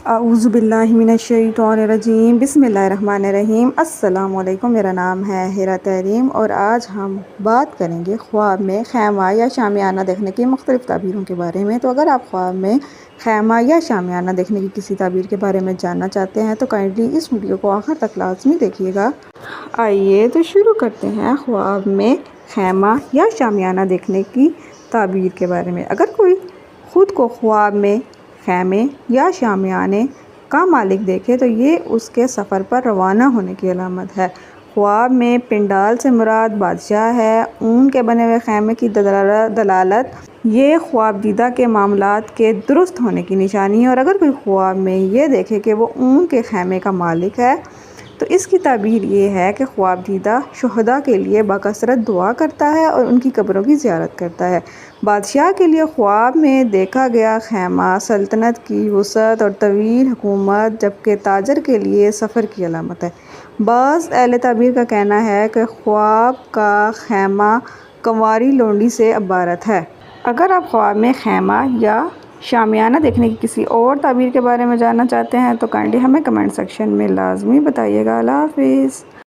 औज़ुबिल्लाहिमिनश्शैतानिर्रजीम बिस्मिल्लाहिर्रहमानिर्रहीम। अस्सलामुअलैकुम। मेरा नाम है हिरा तहरीम और आज हम बात करेंगे ख्वाब में खैमा या शामियाना देखने की मुख्तलिफ़ ताबीरों के बारे में। तो अगर आप ख्वाब में खैमा या शामियाना देखने की किसी ताबीर के बारे में जानना चाहते हैं तो काइंडली इस वीडियो को आखिर तक लाज़मी देखिएगा। आइए तो शुरू करते हैं ख्वाब में खैमा या शामियाना देखने की ताबीर के बारे में। अगर कोई ख़ुद को ख्वाब में खैमे या शामियाने का मालिक देखे तो ये उसके सफ़र पर रवाना होने की अलामत है। ख्वाब में पिंडाल से मुराद बादशाह है। ऊन के बने हुए खैमे की दलालत ये ख्वाबदीदा के मामलात के दुरुस्त होने की निशानी है। और अगर कोई ख्वाब में ये देखे कि वो ऊन के खैमे का मालिक है तो इसकी ताबीर ये है कि ख्वाबदीदा शुहदा के लिए बकसरत दुआ करता है और उनकी कब्रों की ज़ियारत करता है। बादशाह के लिए ख्वाब में देखा गया खैमा सल्तनत की वुसअत और तवील हुकूमत, जबकि ताजर के लिए सफ़र की अलामत है। बाज़ अहले ताबीर का कहना है कि ख्वाब का खैमा कंवारी लोंडी से इबारत है। अगर आप ख्वाब में खैमा या शामियाना देखने की किसी और ताबीर के बारे में जानना चाहते हैं तो काइंडली हमें कमेंट सेक्शन में लाजमी बताइएगा। अल्लाह हाफ़िज़।